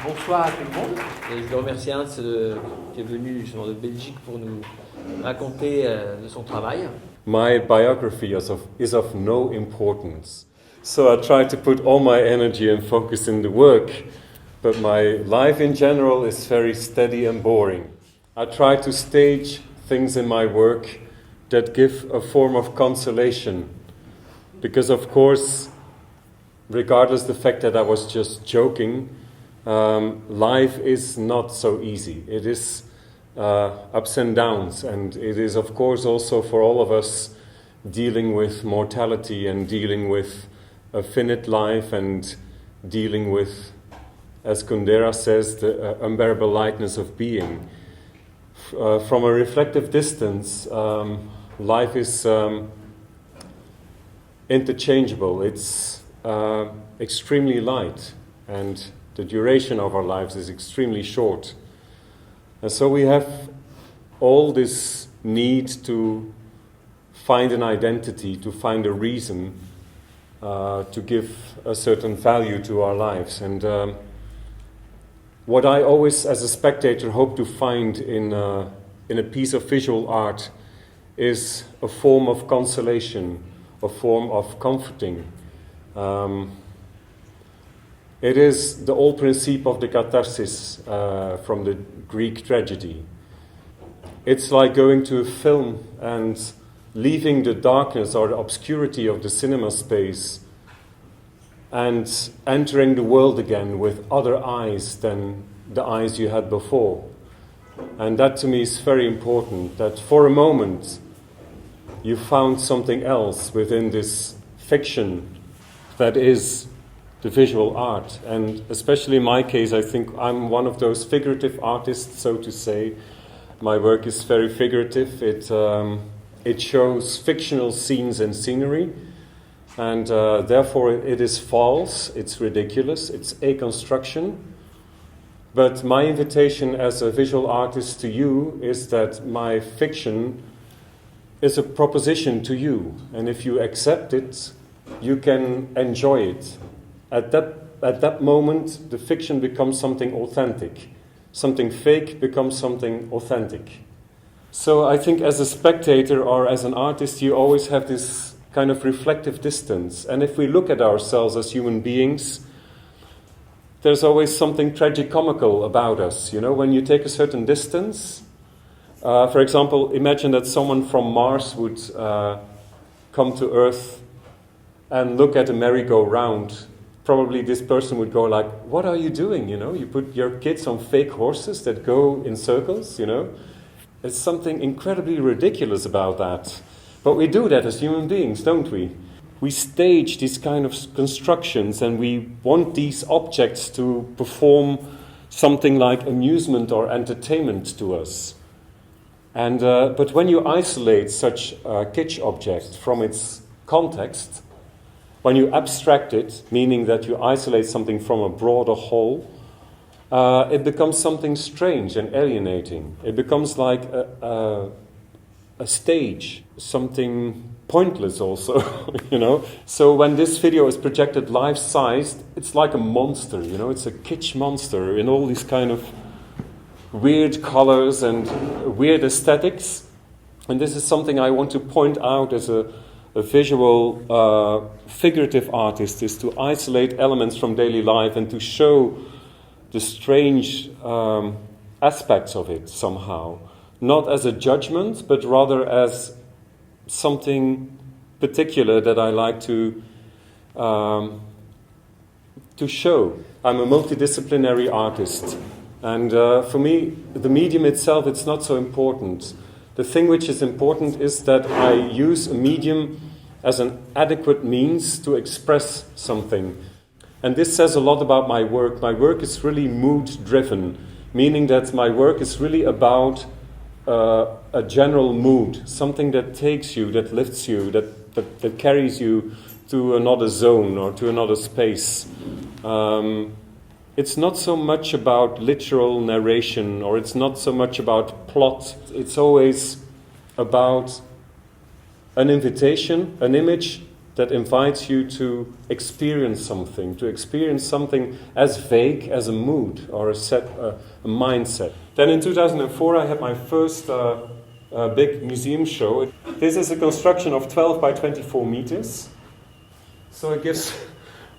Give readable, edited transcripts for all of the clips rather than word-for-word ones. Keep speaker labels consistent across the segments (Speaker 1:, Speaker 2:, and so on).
Speaker 1: Bonsoir à tout le monde.
Speaker 2: Et je le remercie Hans qui est venu justement de Belgique pour nous raconter de son travail.
Speaker 3: My biography is of no importance. So I try to put all my energy and focus in the work, but my life in general is very steady and boring. I try to stage things in my work that give a form of consolation, because of course, regardless the fact that I was just joking, life is not so easy. It is ups and downs, and it is of course also for all of us dealing with mortality and dealing with a finite life and dealing with, as Kundera says, the unbearable lightness of being. From a reflective distance, life is interchangeable. It's extremely light, and the duration of our lives is extremely short. And so we have all this need to find an identity, to find a reason, to give a certain value to our lives. And what I always, as a spectator, hope to find in a piece of visual art is a form of consolation, a form of comforting. It is the old principle of the catharsis from the Greek tragedy. It's like going to a film and leaving the darkness or the obscurity of the cinema space and entering the world again with other eyes than the eyes you had before. And that to me is very important, that for a moment you found something else within this fiction that is the visual art. And especially in my case, I think I'm one of those figurative artists, so to say. My work is very figurative. It shows fictional scenes and scenery, and therefore it is false, it's ridiculous, it's a construction. But my invitation as a visual artist to you is that my fiction is a proposition to you, and if you accept it, you can enjoy it. At that moment, the fiction becomes something authentic. Something fake becomes something authentic. So I think as a spectator or as an artist, you always have this kind of reflective distance. And if we look at ourselves as human beings, there's always something tragicomical about us. You know, when you take a certain distance, for example, imagine that someone from Mars would come to Earth and look at a merry-go-round. Probably this person would go like, what are you doing, you know? You put your kids on fake horses that go in circles, you know? There's something incredibly ridiculous about that. But we do that as human beings, don't we? We stage these kind of constructions and we want these objects to perform something like amusement or entertainment to us. And but when you isolate such a kitsch object from its context, when you abstract it, meaning that you isolate something from a broader whole, it becomes something strange and alienating. It becomes like a stage, something pointless also, you know. So when this video is projected life-sized, it's like a monster, you know. It's a kitsch monster in all these kind of weird colors and weird aesthetics. And this is something I want to point out as a visual figurative artist, is to isolate elements from daily life and to show the strange aspects of it somehow. Not as a judgment, but rather as something particular that I like to show. I'm a multidisciplinary artist, and for me, the medium itself, it's not so important. The thing which is important is that I use a medium as an adequate means to express something. And this says a lot about my work. My work is really mood-driven, meaning that my work is really about a general mood, something that takes you, that lifts you, that carries you to another zone or to another space. It's not so much about literal narration, or it's not so much about plot. It's always about an invitation, an image that invites you to experience something as vague as a mood or a mindset. Then in 2004 I had my first big museum show. This is a construction of 12 by 24 meters. So it gives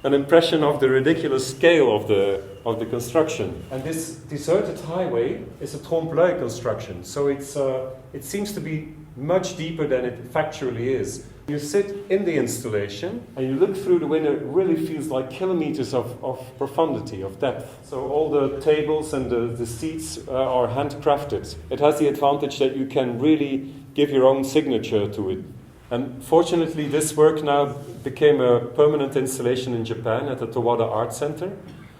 Speaker 3: an impression of the ridiculous scale of the construction. And this deserted highway is a trompe-l'œil construction. So it seems to be much deeper than it factually is. You sit in the installation and you look through the window, it really feels like kilometers of profundity, of depth. So all the tables and the seats are handcrafted. It has the advantage that you can really give your own signature to it. And fortunately this work now became a permanent installation in Japan at the Towada Art Center.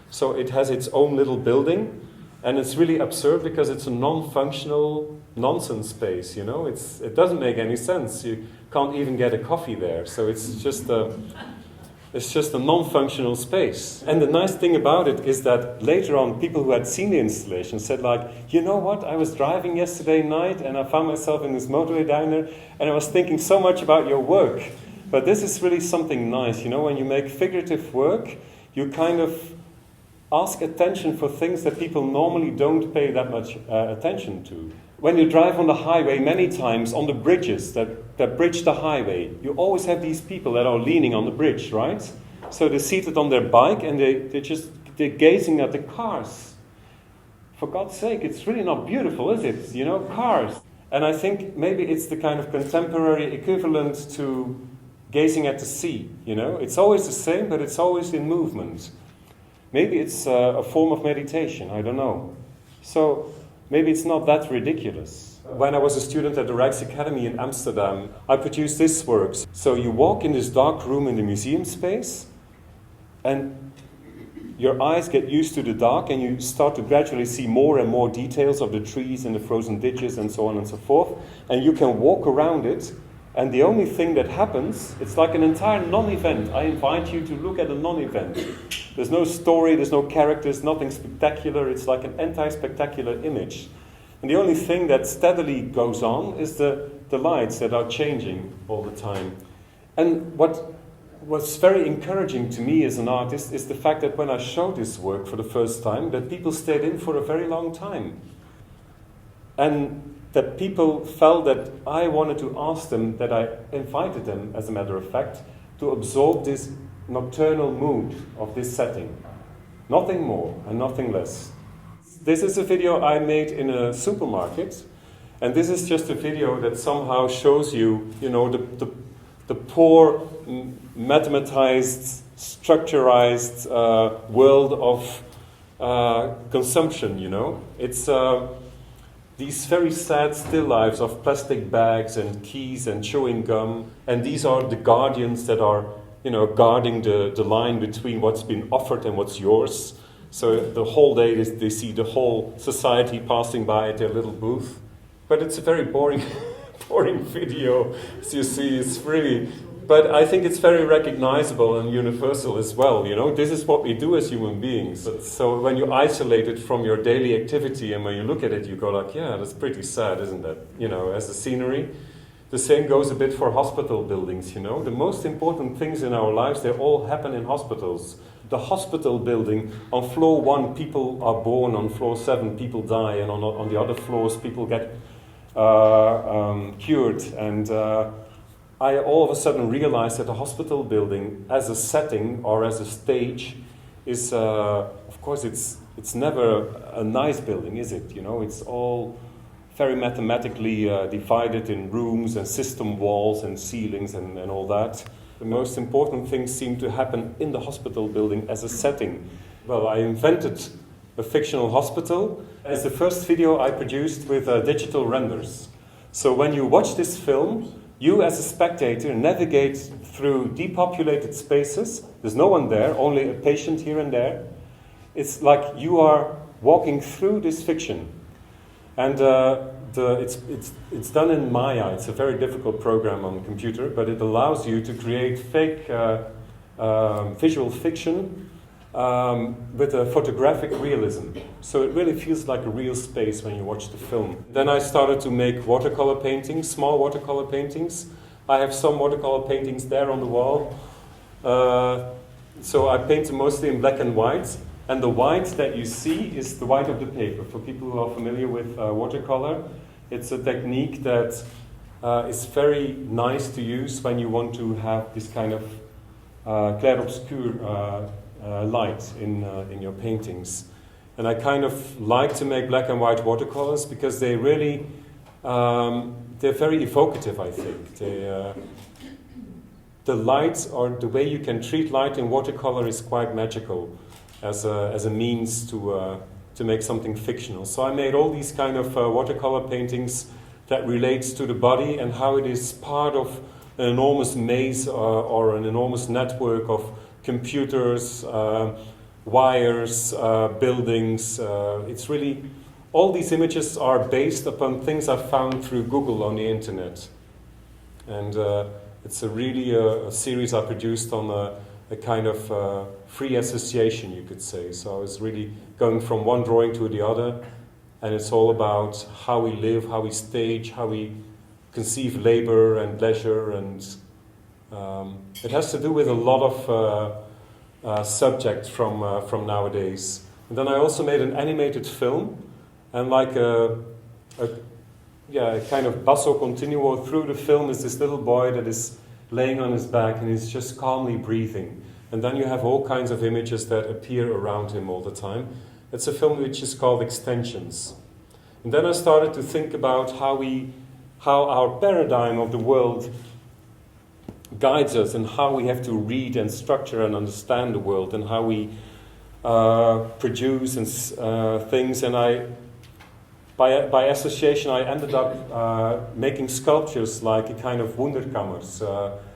Speaker 3: So it has its own little building. And it's really absurd because it's a non-functional nonsense space, you know. It doesn't make any sense. You can't even get a coffee there. So it's just a non-functional space. And the nice thing about it is that later on, people who had seen the installation said like, you know what, I was driving yesterday night and I found myself in this motorway diner and I was thinking so much about your work. But this is really something nice, you know, when you make figurative work, you kind of ask attention for things that people normally don't pay that much attention to. When you drive on the highway, many times on the bridges that bridge the highway, you always have these people that are leaning on the bridge, right? So they're seated on their bike and they're gazing at the cars. For God's sake, it's really not beautiful, is it? You know, cars. And I think maybe it's the kind of contemporary equivalent to gazing at the sea, you know? It's always the same, but it's always in movement. Maybe it's a form of meditation, I don't know. So maybe it's not that ridiculous. When I was a student at the Rijksacademie in Amsterdam, I produced this work. So you walk in this dark room in the museum space, and your eyes get used to the dark, and you start to gradually see more and more details of the trees and the frozen ditches and so on and so forth. And you can walk around it, and the only thing that happens, it's like an entire non-event. I invite you to look at a non-event. There's no story, there's no characters, nothing spectacular. It's like an anti-spectacular image. And the only thing that steadily goes on is the lights that are changing all the time. And what was very encouraging to me as an artist is the fact that when I showed this work for the first time, that people stayed in for a very long time. And that people felt that I wanted to ask them, that I invited them, as a matter of fact, to absorb this nocturnal mood of this setting. Nothing more and nothing less. This is a video I made in a supermarket, and this is just a video that somehow shows you, you know, the poor, mathematized, structurized world of consumption, you know. It's these very sad still lives of plastic bags and keys and chewing gum, and these are the guardians that are, you know, guarding the line between what's been offered and what's yours. So the whole day they see the whole society passing by at their little booth. But it's a very boring video, as you see. It's really, but I think it's very recognizable and universal as well. You know, this is what we do as human beings. So when you isolate it from your daily activity and when you look at it, you go like, yeah, that's pretty sad, isn't that? You know, as a scenery. The same goes a bit for hospital buildings, you know. The most important things in our lives, they all happen in hospitals. The hospital building, on floor 1, people are born, on floor 7, people die, and on the other floors, people get cured. And I all of a sudden realized that a hospital building, as a setting or as a stage, is, of course, it's never a nice building, is it? You know, it's all very mathematically divided in rooms and system walls and ceilings and all that. The most important things seem to happen in the hospital building as a setting. Well, I invented a fictional hospital. It's the first video I produced with digital renders. So when you watch this film, you as a spectator navigate through depopulated spaces. There's no one there, only a patient here and there. It's like you are walking through this fiction. And it's done in Maya. It's a very difficult program on the computer, but it allows you to create fake visual fiction with a photographic realism. So it really feels like a real space when you watch the film. Then I started to make watercolor paintings, small watercolor paintings, I have some watercolor paintings there on the wall. So I paint them mostly in black and white. And the white that you see is the white of the paper. For people who are familiar with watercolor, it's a technique that is very nice to use when you want to have this kind of clair-obscur light in your paintings. And I kind of like to make black and white watercolors because they really, they're very evocative, I think. The light, or the way you can treat light in watercolor, is quite magical as a means to make something fictional. So I made all these kind of watercolor paintings that relates to the body and how it is part of an enormous maze or an enormous network of computers, wires, buildings. It's really, all these images are based upon things I found through Google on the internet. And it's really a series I produced on a kind of free association, you could say. So I was really going from one drawing to the other, and it's all about how we live, how we stage, how we conceive labor and leisure, and it has to do with a lot of subjects from nowadays. And then I also made an animated film, and like a kind of basso continuo through the film is this little boy that is laying on his back and he's just calmly breathing. And then you have all kinds of images that appear around him all the time. It's a film which is called Extensions. And then I started to think about how our paradigm of the world guides us, and how we have to read and structure and understand the world, and how we produce things. And by association, I ended up making sculptures like a kind of Wunderkammers,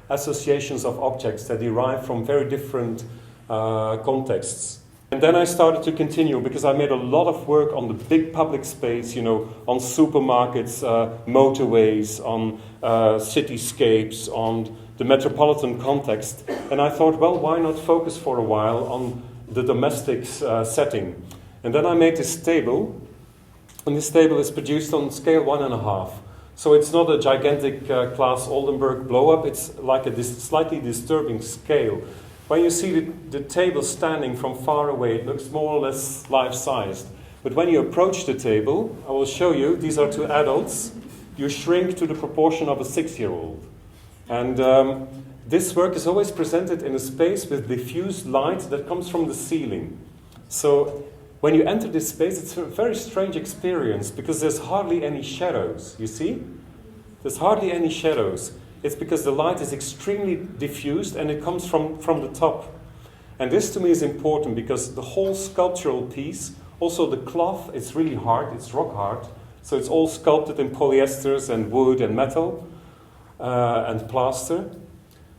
Speaker 3: associations of objects that derive from very different contexts. And then I started to continue, because I made a lot of work on the big public space, you know, on supermarkets, motorways, on cityscapes, on the metropolitan context. And I thought, well, why not focus for a while on the domestic setting? And then I made this table, and this table is produced on scale 1.5. So it's not a gigantic Claes Oldenburg blow-up, it's like a slightly disturbing scale. When you see the table standing from far away, it looks more or less life-sized. But when you approach the table, I will show you, these are two adults, you shrink to the proportion of a 6-year-old. And this work is always presented in a space with diffuse light that comes from the ceiling. So when you enter this space, it's a very strange experience, because there's hardly any shadows, you see? There's hardly any shadows. It's because the light is extremely diffused and it comes from the top. And this to me is important, because the whole sculptural piece, also the cloth, it's really hard, it's rock hard. So it's all sculpted in polyesters and wood and metal and plaster.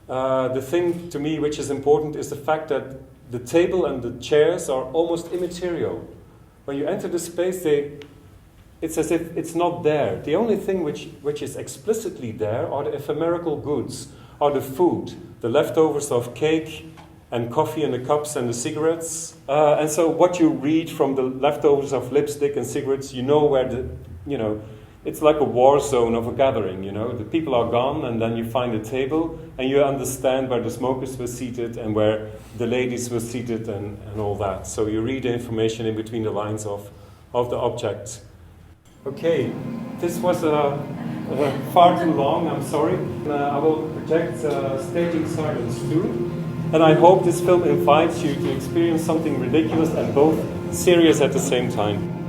Speaker 3: The thing to me which is important is the fact that the table and the chairs are almost immaterial. When you enter the space, it's as if it's not there. The only thing which is explicitly there are the ephemerical goods, are the food, the leftovers of cake and coffee in the cups and the cigarettes. And so what you read from the leftovers of lipstick and cigarettes, you know where it's like a war zone of a gathering, you know. The people are gone, and then you find a table, and you understand where the smokers were seated and where the ladies were seated and all that. So you read the information in between the lines of the object. Okay, this was far too long, I'm sorry. I will project Staging Silence too. And I hope this film invites you to experience something ridiculous and both serious at the same time.